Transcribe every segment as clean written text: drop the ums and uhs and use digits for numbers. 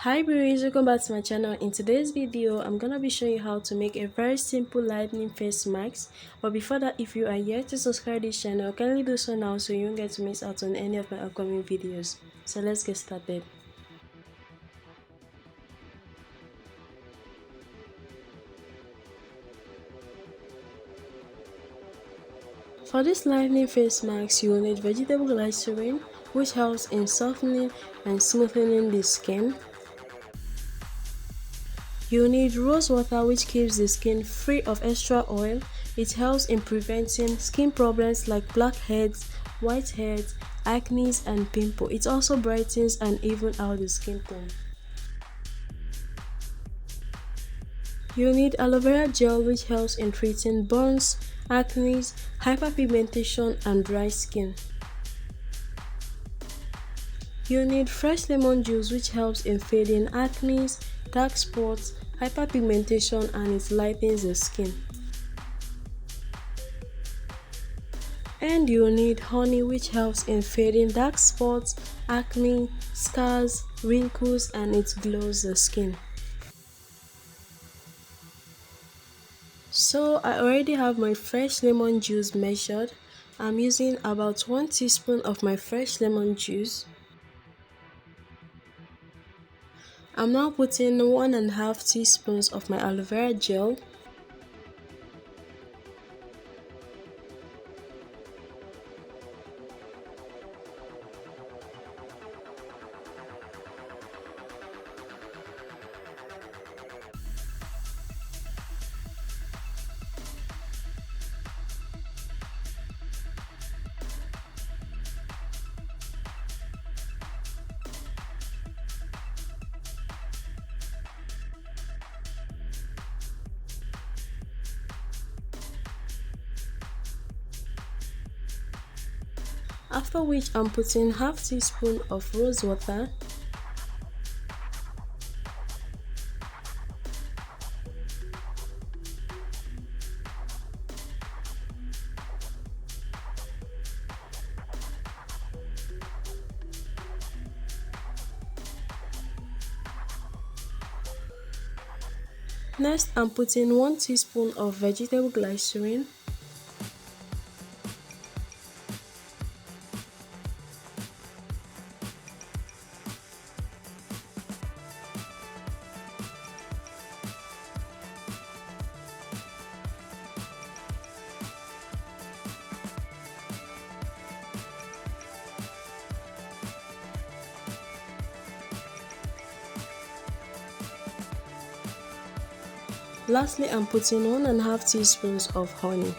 Hi viewers, welcome back to my channel. In today's video I'm gonna be showing you how to make a very simple lightning face mask. But before that, if you are yet to subscribe this channel, kindly do so now so you won't get to miss out on any of my upcoming videos. So let's get started. For this lightning face mask, you will need vegetable glycerin, which helps in softening and smoothing the skin. You need rose water, which keeps the skin free of extra oil. It helps in preventing skin problems like blackheads, whiteheads, acne and pimple. It also brightens and evens out the skin tone. You need aloe vera gel, which helps in treating burns, acne, hyperpigmentation and dry skin. You need fresh lemon juice, which helps in fading acne, dark spots, hyperpigmentation, and it lightens the skin. And you need honey, which helps in fading dark spots, acne, scars, wrinkles, and it glows the skin. So I already have my fresh lemon juice measured. I'm using about 1 teaspoon of my fresh lemon juice. I'm now putting 1.5 teaspoons of my aloe vera gel. After which I'm putting half teaspoon of rose water. Next, I'm putting 1 teaspoon of vegetable glycerin. Lastly, I'm putting 1.5 teaspoons of honey.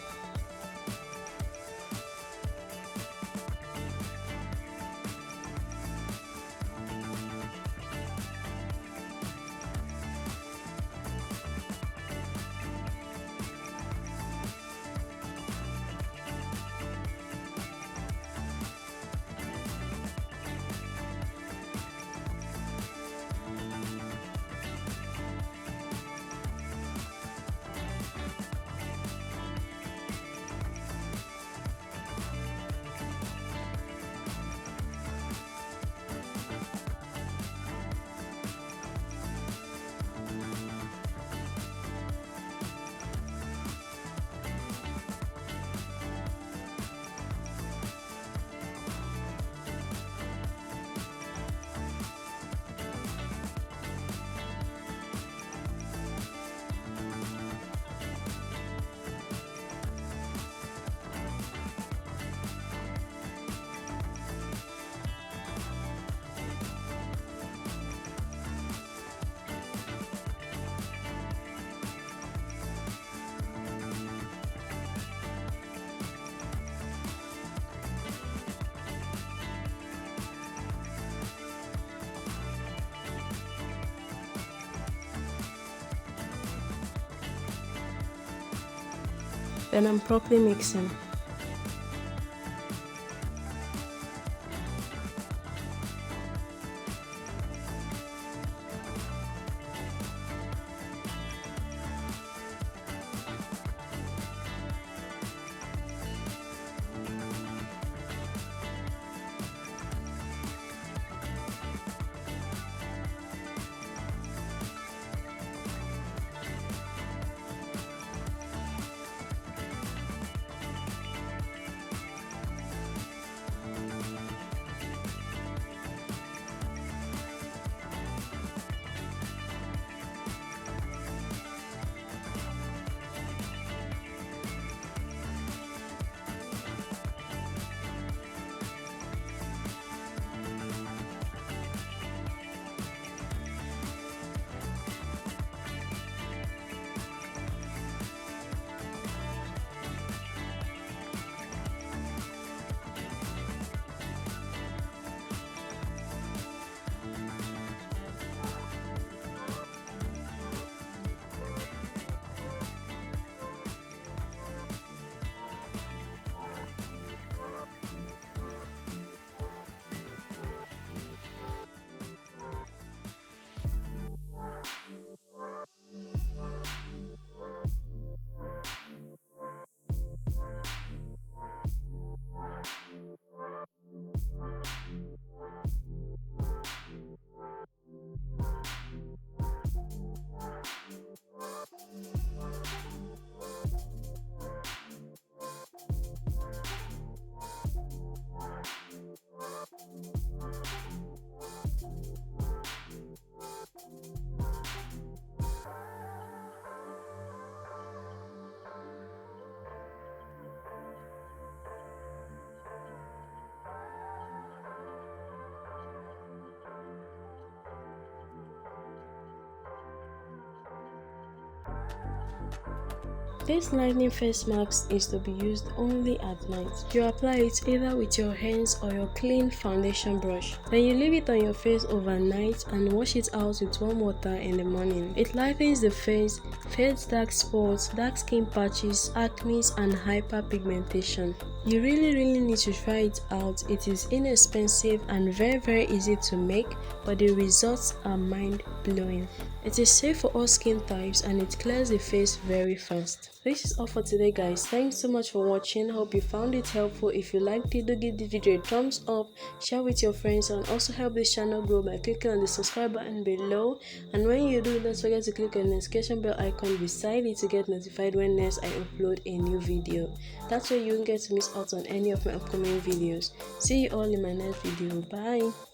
Then I'm properly mixing. This lightning face mask is to be used only at night. You apply it either with your hands or your clean foundation brush. Then you leave it on your face overnight and wash it out with warm water in the morning. It lightens the face, fades dark spots, dark skin patches, acne and hyperpigmentation. You really need to try it out. It is inexpensive and very easy to make, but the results are mind-blowing. It is safe for all skin types and it clears the face very fast. This is all for today, guys. Thanks so much for watching. Hope you found it helpful. If you liked it, do give this video a thumbs up, share with your friends, and also help this channel grow by clicking on the subscribe button below. And when you do, don't forget to click on the notification bell icon beside it to get notified when next I upload a new video. That way you won't get to miss out on any of my upcoming videos. See you all in my next video. Bye.